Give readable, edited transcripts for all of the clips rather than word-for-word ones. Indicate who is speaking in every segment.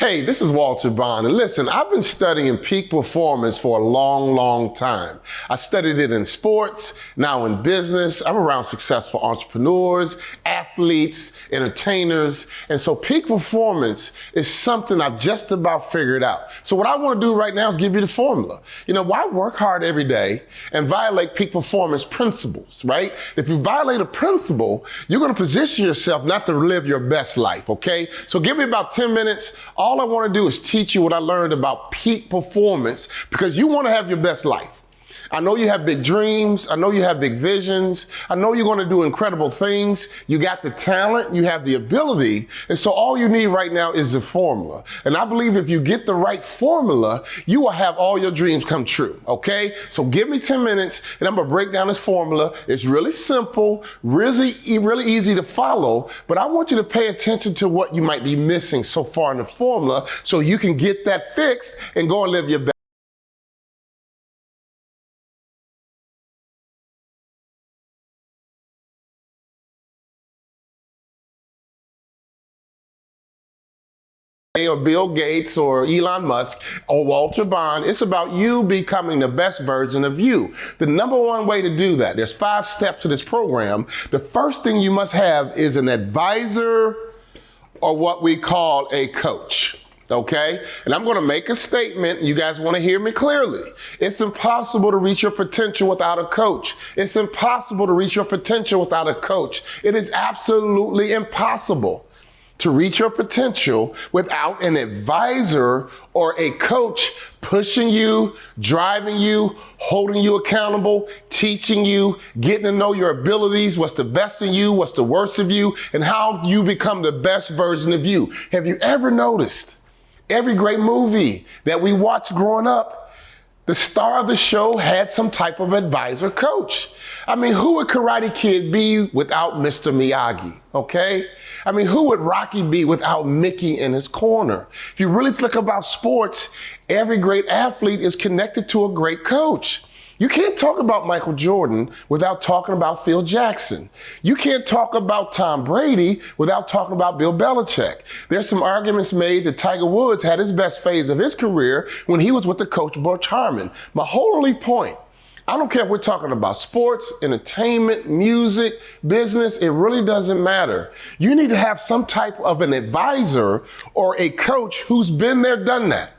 Speaker 1: Hey, this is Walter Bond, and listen, I've been studying peak performance for a long, long time. I studied it in sports, now in business. I'm around successful entrepreneurs, athletes, entertainers, and so peak performance is something I've just about figured out. So what I want to do right now is give you the formula. Why work hard every day and violate peak performance principles, right? If you violate a principle, you're going to position yourself not to live your best life, okay? So give me about 10 minutes. All I want to do is teach you what I learned about peak performance because you want to have your best life. I know you have big dreams. I know you have big visions. I know you're going to do incredible things. You got the talent. You have the ability. And so all you need right now is the formula. And I believe if you get the right formula, you will have all your dreams come true. Okay? So give me 10 minutes and I'm going to break down this formula. It's really simple, really easy to follow, but I want you to pay attention to what you might be missing so far in the formula so you can get that fixed and go and live your best. Or Bill Gates or Elon Musk or Walter Bond. It's about you becoming the best version of you. The number one way to do that, there's 5 steps to this program. The first thing you must have is an advisor or what we call a coach. Okay? And I'm going to make a statement. You guys want to hear me clearly. It's impossible to reach your potential without a coach. It's impossible to reach your potential without a coach. It is absolutely impossible to reach your potential without an advisor or a coach pushing you, driving you, holding you accountable, teaching you, getting to know your abilities, what's the best in you, what's the worst of you, and how you become the best version of you. Have you ever noticed every great movie that we watched growing up, the star of the show had some type of advisor coach? I mean, who would Karate Kid be without Mr. Miyagi, okay? I mean, who would Rocky be without Mickey in his corner? If you really think about sports, every great athlete is connected to a great coach. You can't talk about Michael Jordan without talking about Phil Jackson. You can't talk about Tom Brady without talking about Bill Belichick. There's some arguments made that Tiger Woods had his best phase of his career when he was with the coach Butch Harmon. My whole point, I don't care if we're talking about sports, entertainment, music, business, it really doesn't matter. You need to have some type of an advisor or a coach who's been there, done that,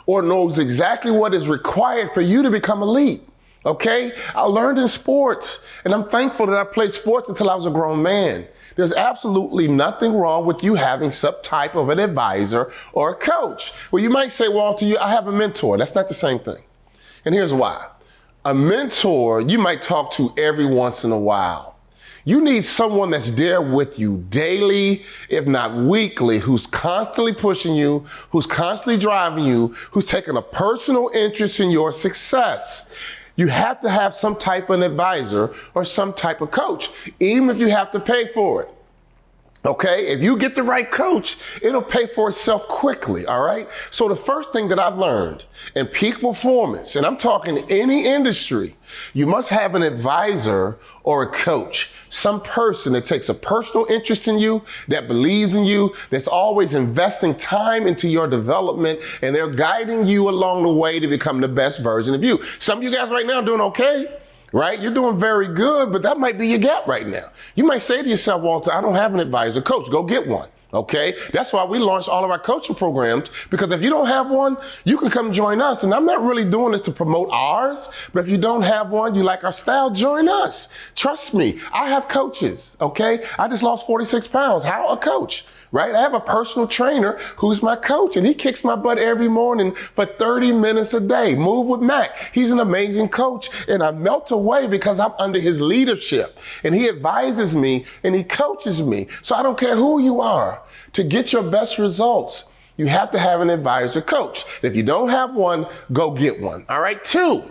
Speaker 1: or knows exactly what is required for you to become elite. Okay? I learned in sports, and I'm thankful that I played sports until I was a grown man. There's absolutely nothing wrong with you having some type of an advisor or a coach. Well, you might say, Walter, I have a mentor. That's not the same thing. And here's why. A mentor, you might talk to every once in a while. You need someone that's there with you daily, if not weekly, who's constantly pushing you, who's constantly driving you, who's taking a personal interest in your success. You have to have some type of advisor or some type of coach, even if you have to pay for it. Okay, if you get the right coach, it'll pay for itself quickly, all right? So the first thing that I've learned in peak performance, and I'm talking any industry, you must have an advisor or a coach, some person that takes a personal interest in you, that believes in you, that's always investing time into your development, and they're guiding you along the way to become the best version of you. Some of you guys right now are doing okay. Right? You're doing very good, but that might be your gap right now. You might say to yourself, Walter, I don't have an advisor. Coach, go get one. Okay? That's why we launched all of our coaching programs, because if you don't have one, you can come join us. And I'm not really doing this to promote ours, but if you don't have one, you like our style, join us. Trust me, I have coaches. Okay? I just lost 46 pounds. How? A coach. Right? I have a personal trainer who's my coach, and he kicks my butt every morning for 30 minutes a day. Move with Mac. He's an amazing coach, and I melt away because I'm under his leadership, and he advises me and he coaches me. So I don't care who you are. To get your best results, you have to have an advisor coach. If you don't have one, go get one. All right? 2,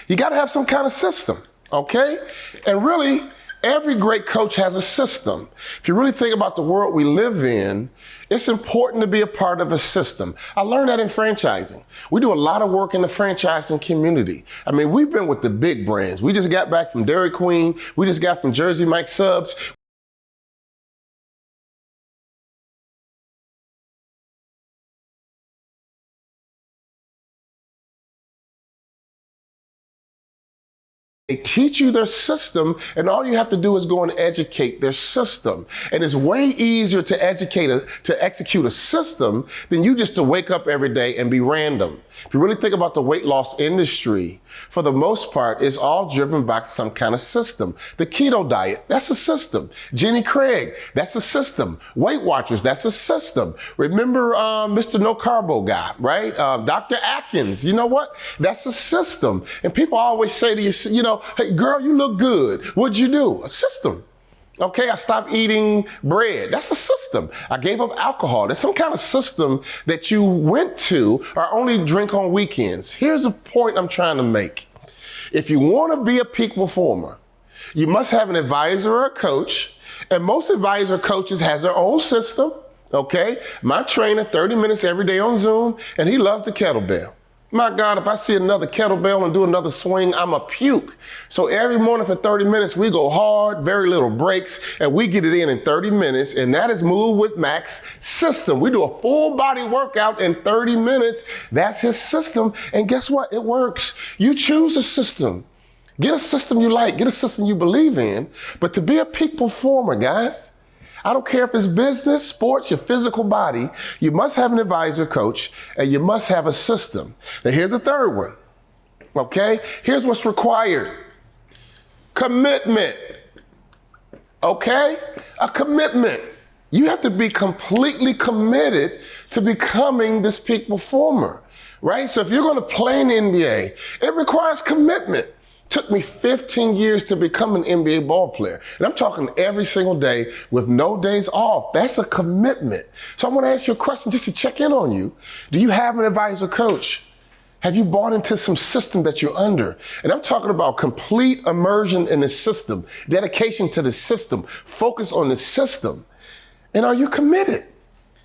Speaker 1: you got to have some kind of system. Okay? And really, every great coach has a system. If you really think about the world we live in, it's important to be a part of a system. I learned that in franchising. We do a lot of work in the franchising community. I mean, we've been with the big brands. We just got back from Dairy Queen. We just got from Jersey Mike Subs. They teach you their system, and all you have to do is go and educate their system. And it's way easier to execute a system than you just to wake up every day and be random. If you really think about the weight loss industry, for the most part, it's all driven by some kind of system. The keto diet, that's a system. Jenny Craig, that's a system. Weight Watchers, that's a system. Remember Mr. No Carbo guy, right? Dr. Atkins, you know what? That's a system. And people always say to you, you know, hey, girl, you look good. What'd you do? A system. Okay, I stopped eating bread. That's a system. I gave up alcohol. There's some kind of system that you went to or only drink on weekends. Here's a point I'm trying to make. If you want to be a peak performer, you must have an advisor or a coach. And most advisor coaches has their own system. Okay, my trainer, 30 minutes every day on Zoom, and he loves the kettlebell. My God, if I see another kettlebell and do another swing, I'm a puke. So every morning for 30 minutes, we go hard, very little breaks, and we get it in 30 minutes, and that is Move with Max system. We do a full body workout in 30 minutes. That's his system, and guess what? It works. You choose a system. Get a system you like, get a system you believe in, but to be a peak performer, guys, I don't care if it's business, sports, your physical body, you must have an advisor coach and you must have a system. Now here's the third one, okay? Here's what's required. Commitment, okay? A commitment. You have to be completely committed to becoming this peak performer, right? So if you're gonna play in the NBA, it requires commitment. Took me 15 years to become an NBA ball player. And I'm talking every single day with no days off. That's a commitment. So I want to ask you a question just to check in on you. Do you have an advisor coach? Have you bought into some system that you're under? And I'm talking about complete immersion in the system, dedication to the system, focus on the system. And are you committed?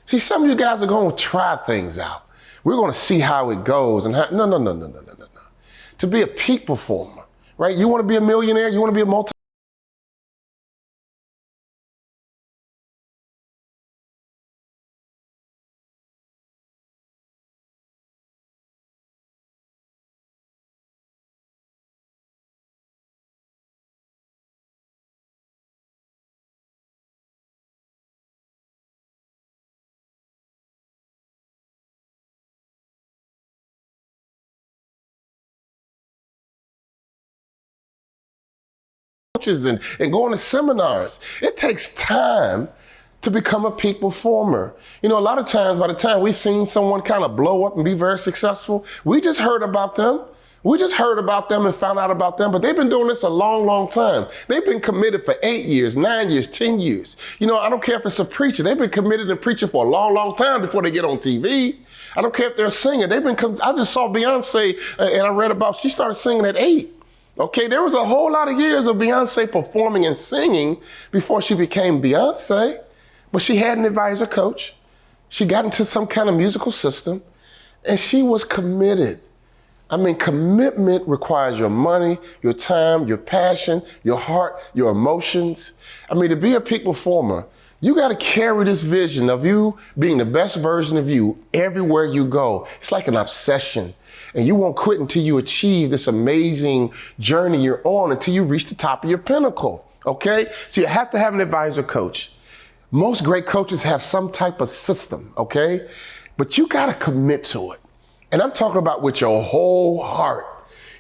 Speaker 1: See, some of you guys are going to try things out. We're going to see how it goes. And no. To be a peak performer, right? You want to be a millionaire? You want to be a multi coaches and going to seminars. It takes time to become a peak performer. You know, a lot of times by the time we've seen someone kind of blow up and be very successful, we just heard about them. We just heard about them and found out about them, but they've been doing this a long, long time. They've been committed for 8 years, 9 years, 10 years. You know, I don't care if it's a preacher. They've been committed and preaching for a long, long time before they get on TV. I don't care if they're a singer. I just saw Beyonce and I read about, she started singing at 8. Okay, there was a whole lot of years of Beyonce performing and singing before she became Beyonce, but she had an advisor coach. She got into some kind of musical system and she was committed. I mean, commitment requires your money, your time, your passion, your heart, your emotions. I mean, to be a peak performer, you got to carry this vision of you being the best version of you everywhere you go. It's like an obsession. And you won't quit until you achieve this amazing journey you're on, until you reach the top of your pinnacle, okay? So you have to have an advisor coach. Most great coaches have some type of system, okay? But you got to commit to it. And I'm talking about with your whole heart.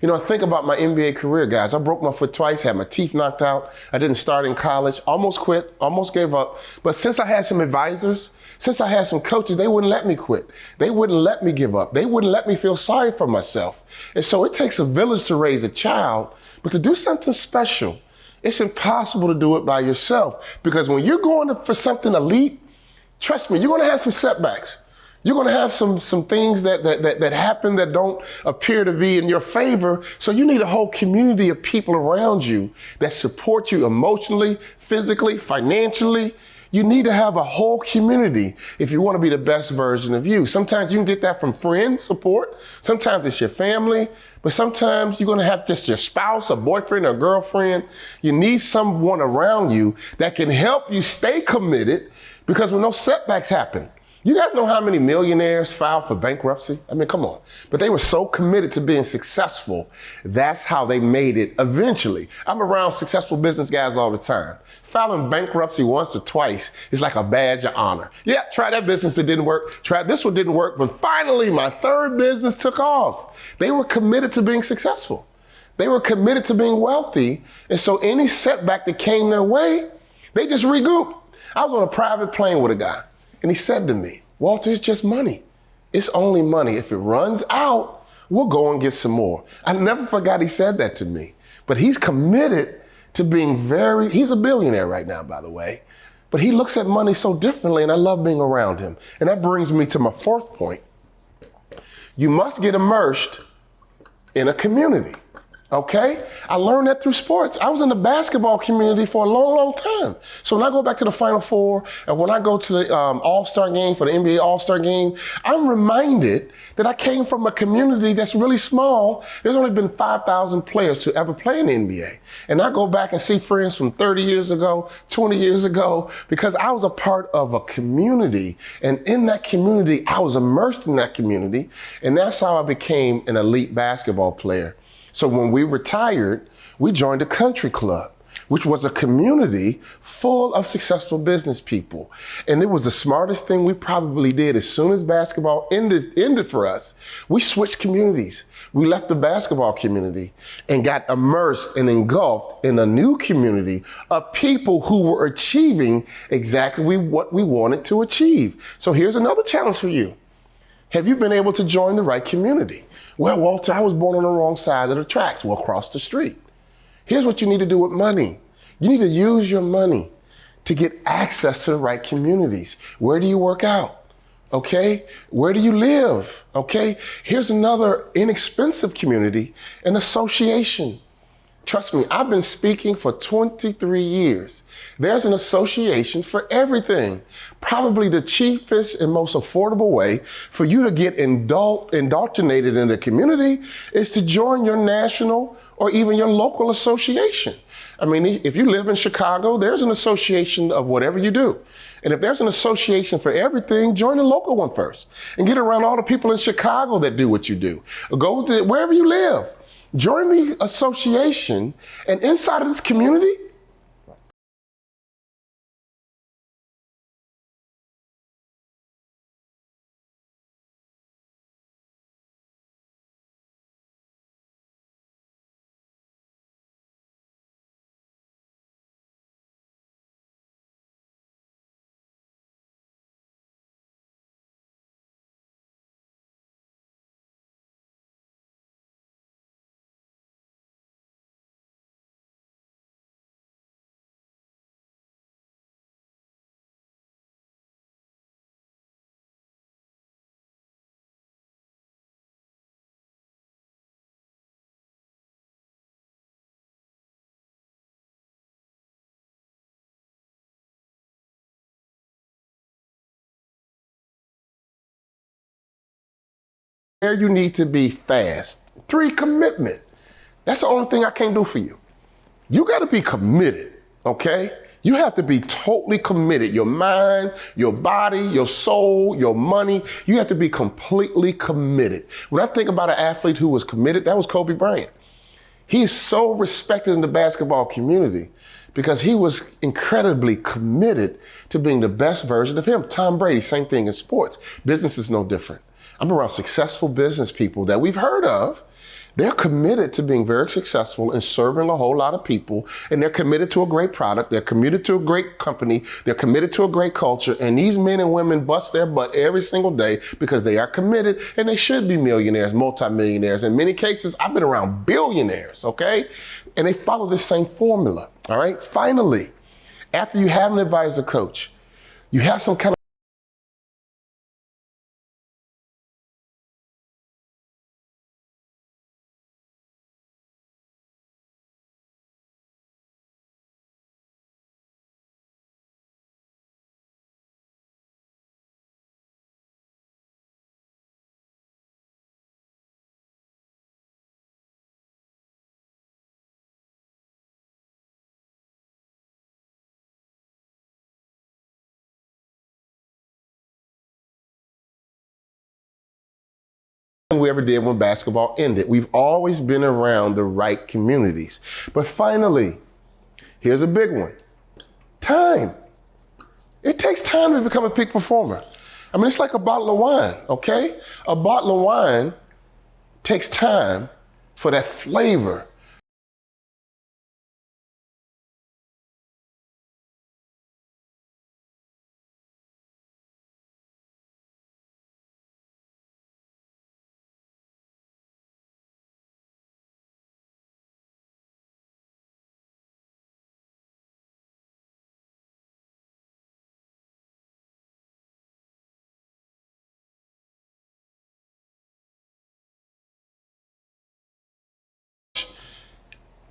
Speaker 1: You know, think about my NBA career, guys. I broke my foot twice, had my teeth knocked out. I didn't start in college, almost quit, almost gave up. But since I had some advisors, since I had some coaches, they wouldn't let me quit. They wouldn't let me give up. They wouldn't let me feel sorry for myself. And so it takes a village to raise a child, but to do something special, it's impossible to do it by yourself. Because when you're going for something elite, trust me, you're going to have some setbacks. You're going to have some things that happen that don't appear to be in your favor. So you need a whole community of people around you that support you emotionally, physically, financially. You need to have a whole community if you want to be the best version of you. Sometimes you can get that from friends support. Sometimes it's your family. But sometimes you're going to have just your spouse, a boyfriend, or girlfriend. You need someone around you that can help you stay committed, because when those setbacks happen, You guys know how many millionaires filed for bankruptcy? I mean, come on. But they were so committed to being successful, that's how they made it eventually. I'm around successful business guys all the time. Filing bankruptcy once or twice is like a badge of honor. Yeah, try that business, it didn't work. Try this one, didn't work. But finally, my third business took off. They were committed to being successful. They were committed to being wealthy. And so any setback that came their way, they just regrouped. I was on a private plane with a guy. And he said to me, Walter, it's just money. It's only money. If it runs out, we'll go and get some more. I never forgot he said that to me. But he's committed to being he's a billionaire right now, by the way. But he looks at money so differently, and I love being around him. And that brings me to my fourth point. You must get immersed in a community. Okay? I learned that through sports. I was in the basketball community for a long, long time. So when I go back to the Final Four, and when I go to the All-Star game for the NBA All-Star game, I'm reminded that I came from a community that's really small. There's only been 5,000 players to ever play in the NBA. And I go back and see friends from 30 years ago, 20 years ago, because I was a part of a community. And in that community, I was immersed in that community. And that's how I became an elite basketball player. So when we retired, we joined a country club, which was a community full of successful business people. And it was the smartest thing we probably did. As soon as basketball ended for us, we switched communities. We left the basketball community and got immersed and engulfed in a new community of people who were achieving exactly what we wanted to achieve. So here's another challenge for you. Have you been able to join the right community? Well, Walter, I was born on the wrong side of the tracks. Well, cross the street. Here's what you need to do with money. You need to use your money to get access to the right communities. Where do you work out? Okay? Where do you live? Okay? Here's another inexpensive community, an association. Trust me, I've been speaking for 23 years. There's an association for everything. Probably the cheapest and most affordable way for you to get indoctrinated in the community is to join your national or even your local association. I mean, if you live in Chicago, there's an association of whatever you do. And if there's an association for everything, join the local one first and get around all the people in Chicago that do what you do. Go to wherever you live. Join the association, and inside of this community, where you need to be fast. 3, commitment. That's the only thing I can't do for you. You got to be committed, okay? You have to be totally committed. Your mind, your body, your soul, your money, you have to be completely committed. When I think about an athlete who was committed, that was Kobe Bryant. He's so respected in the basketball community because he was incredibly committed to being the best version of him. Tom Brady, same thing in sports. Business is no different. I'm around successful business people that we've heard of. They're committed to being very successful and serving a whole lot of people. And they're committed to a great product. They're committed to a great company. They're committed to a great culture. And these men and women bust their butt every single day because they are committed, and they should be millionaires, multimillionaires. In many cases, I've been around billionaires, okay? And they follow this same formula, all right? Finally, after you have an advisor coach, you have some kind of ever did when basketball ended. We've always been around the right communities. But finally, here's a big one. Time. It takes time to become a peak performer. I mean, it's like a bottle of wine, okay? A bottle of wine takes time for that flavor.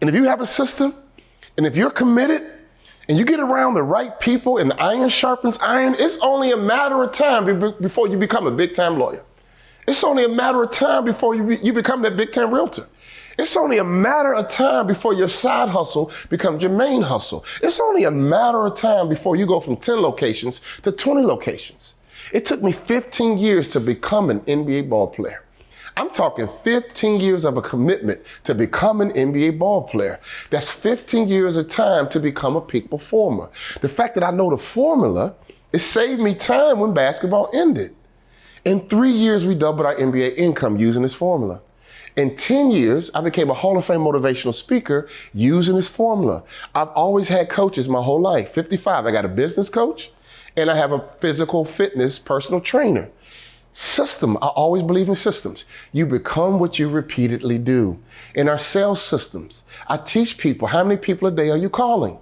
Speaker 1: And if you have a system, and if you're committed, and you get around the right people and iron sharpens iron, it's only a matter of time before you become a big time lawyer. It's only a matter of time before you become that big time realtor. It's only a matter of time before your side hustle becomes your main hustle. It's only a matter of time before you go from 10 locations to 20 locations. It took me 15 years to become an NBA ball player. I'm talking 15 years of a commitment to become an NBA ball player. That's 15 years of time to become a peak performer. The fact that I know the formula, it saved me time when basketball ended. In 3 years, we doubled our NBA income using this formula. In 10 years, I became a Hall of Fame motivational speaker using this formula. I've always had coaches my whole life. 55, I got a business coach, and I have a physical fitness personal trainer. System, I always believe in systems. You become what you repeatedly do. In our sales systems, I teach people, how many people a day are you calling?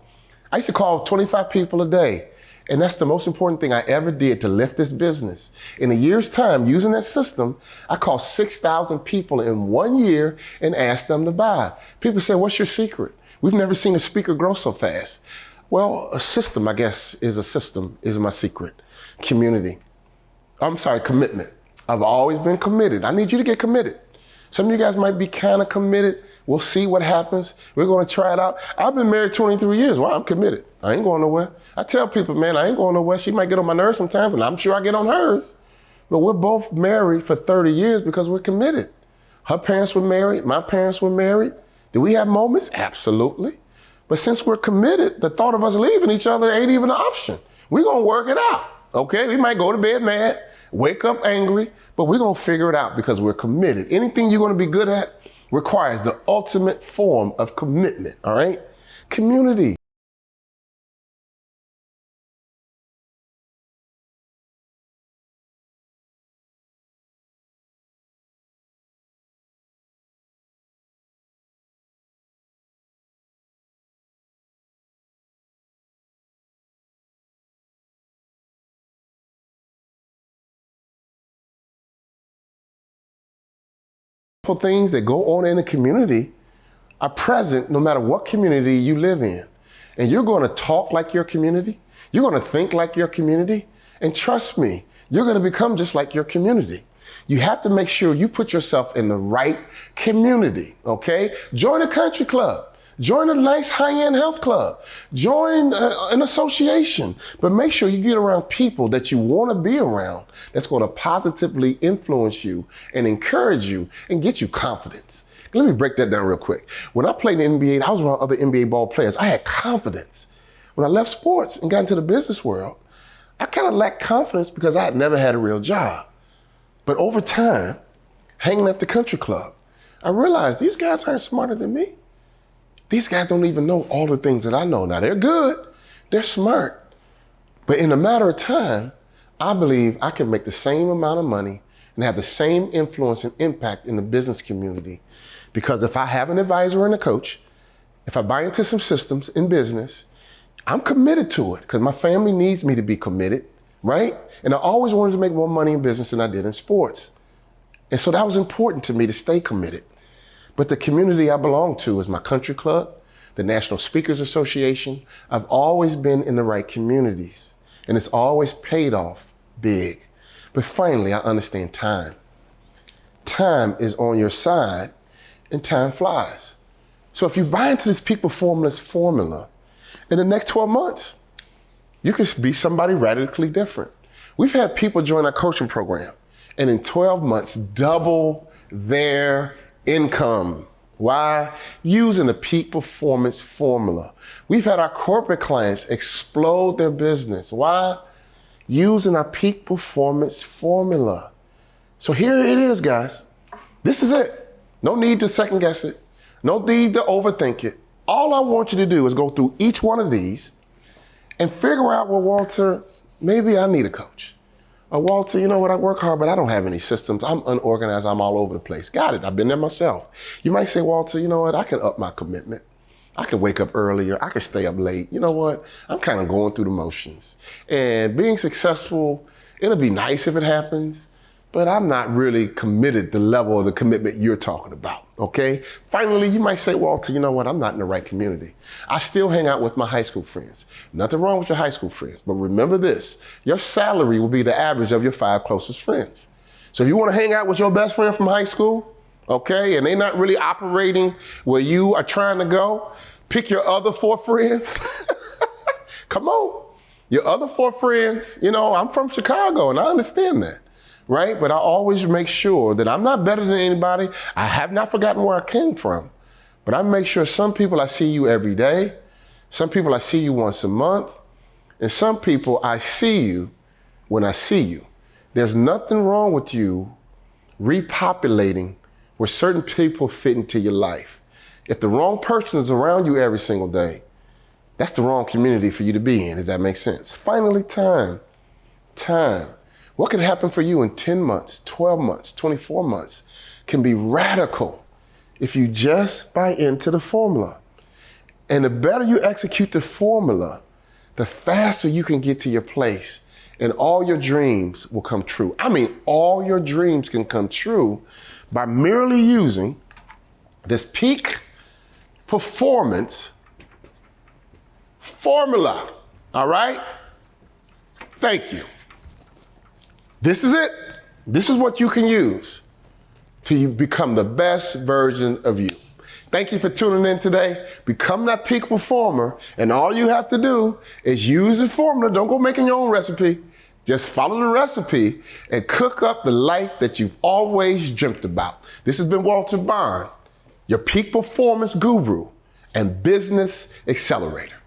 Speaker 1: I used to call 25 people a day. And that's the most important thing I ever did to lift this business. In a year's time, using that system, I called 6,000 people in 1 year and asked them to buy. People say, what's your secret? We've never seen a speaker grow so fast. Well, a system, I guess, is my secret. Commitment. I've always been committed. I need you to get committed. Some of you guys might be kind of committed. We'll see what happens. We're going to try it out. I've been married 23 years. Well, I'm committed. I ain't going nowhere. I tell people, man, I ain't going nowhere. She might get on my nerves sometimes, and I'm sure I get on hers. But we're both married for 30 years because we're committed. Her parents were married. My parents were married. Do we have moments? Absolutely. But since we're committed, the thought of us leaving each other ain't even an option. We're going to work it out. Okay? We might go to bed mad, wake up angry, but we're going to figure it out because we're committed. Anything you're going to be good at requires the ultimate form of commitment, all right? Community. Things that go on in the community are present no matter what community you live in. And you're going to talk like your community. You're going to think like your community. And trust me, you're going to become just like your community. You have to make sure you put yourself in the right community, okay? Join a country club. Join a nice high-end health club. Join an association. But make sure you get around people that you want to be around that's going to positively influence you and encourage you and get you confidence. Let me break that down real quick. When I played in the NBA, I was around other NBA ball players. I had confidence. When I left sports and got into the business world, I kind of lacked confidence because I had never had a real job. But over time, hanging at the country club, I realized these guys aren't smarter than me. These guys don't even know all the things that I know. Now, they're good, they're smart, but in a matter of time, I believe I can make the same amount of money and have the same influence and impact in the business community. Because if I have an advisor and a coach, if I buy into some systems in business, I'm committed to it because my family needs me to be committed, right? And I always wanted to make more money in business than I did in sports. And so that was important to me to stay committed. But the community I belong to is my country club, the National Speakers Association. I've always been in the right communities, and it's always paid off big. But finally, I understand time. Time is on your side, and time flies. So if you buy into this peak performance formula, in the next 12 months, you can be somebody radically different. We've had people join our coaching program, and in 12 months, double their income. Why? Using the peak performance formula. We've had our corporate clients explode their business. Why? Using our peak performance formula. So here it is, guys. This is it. No need to second guess it. No need to overthink it. All I want you to do is go through each one of these and figure out, well, Walter, maybe I need a coach. Or Walter, you know what, I work hard, but I don't have any systems. I'm unorganized, I'm all over the place. Got it, I've been there myself. You might say, Walter, you know what, I can up my commitment. I can wake up earlier, I can stay up late. You know what, I'm kind of going through the motions. And being successful, it'll be nice if it happens, but I'm not really committed the level of the commitment you're talking about, okay? Finally, you might say, Walter, you know what, I'm not in the right community. I still hang out with my high school friends. Nothing wrong with your high school friends, but remember this, your salary will be the average of your 5 closest friends. So if you wanna hang out with your best friend from high school, okay, and they're not really operating where you are trying to go, pick your other 4 friends. Come on, your other 4 friends, you know, I'm from Chicago and I understand that. Right? But I always make sure that I'm not better than anybody. I have not forgotten where I came from. But I make sure some people I see you every day, some people I see you once a month, and some people I see you when I see you. There's nothing wrong with you repopulating where certain people fit into your life. If the wrong person is around you every single day, that's the wrong community for you to be in. Does that make sense? Finally, time. What can happen for you in 10 months, 12 months, 24 months can be radical if you just buy into the formula. And the better you execute the formula, the faster you can get to your place and all your dreams will come true. I mean, all your dreams can come true by merely using this peak performance formula, all right? Thank you. This is it. This is what you can use to become the best version of you. Thank you for tuning in today. Become that peak performer, and all you have to do is use the formula. Don't go making your own recipe. Just follow the recipe and cook up the life that you've always dreamt about. This has been Walter Bond, your peak performance guru and business accelerator.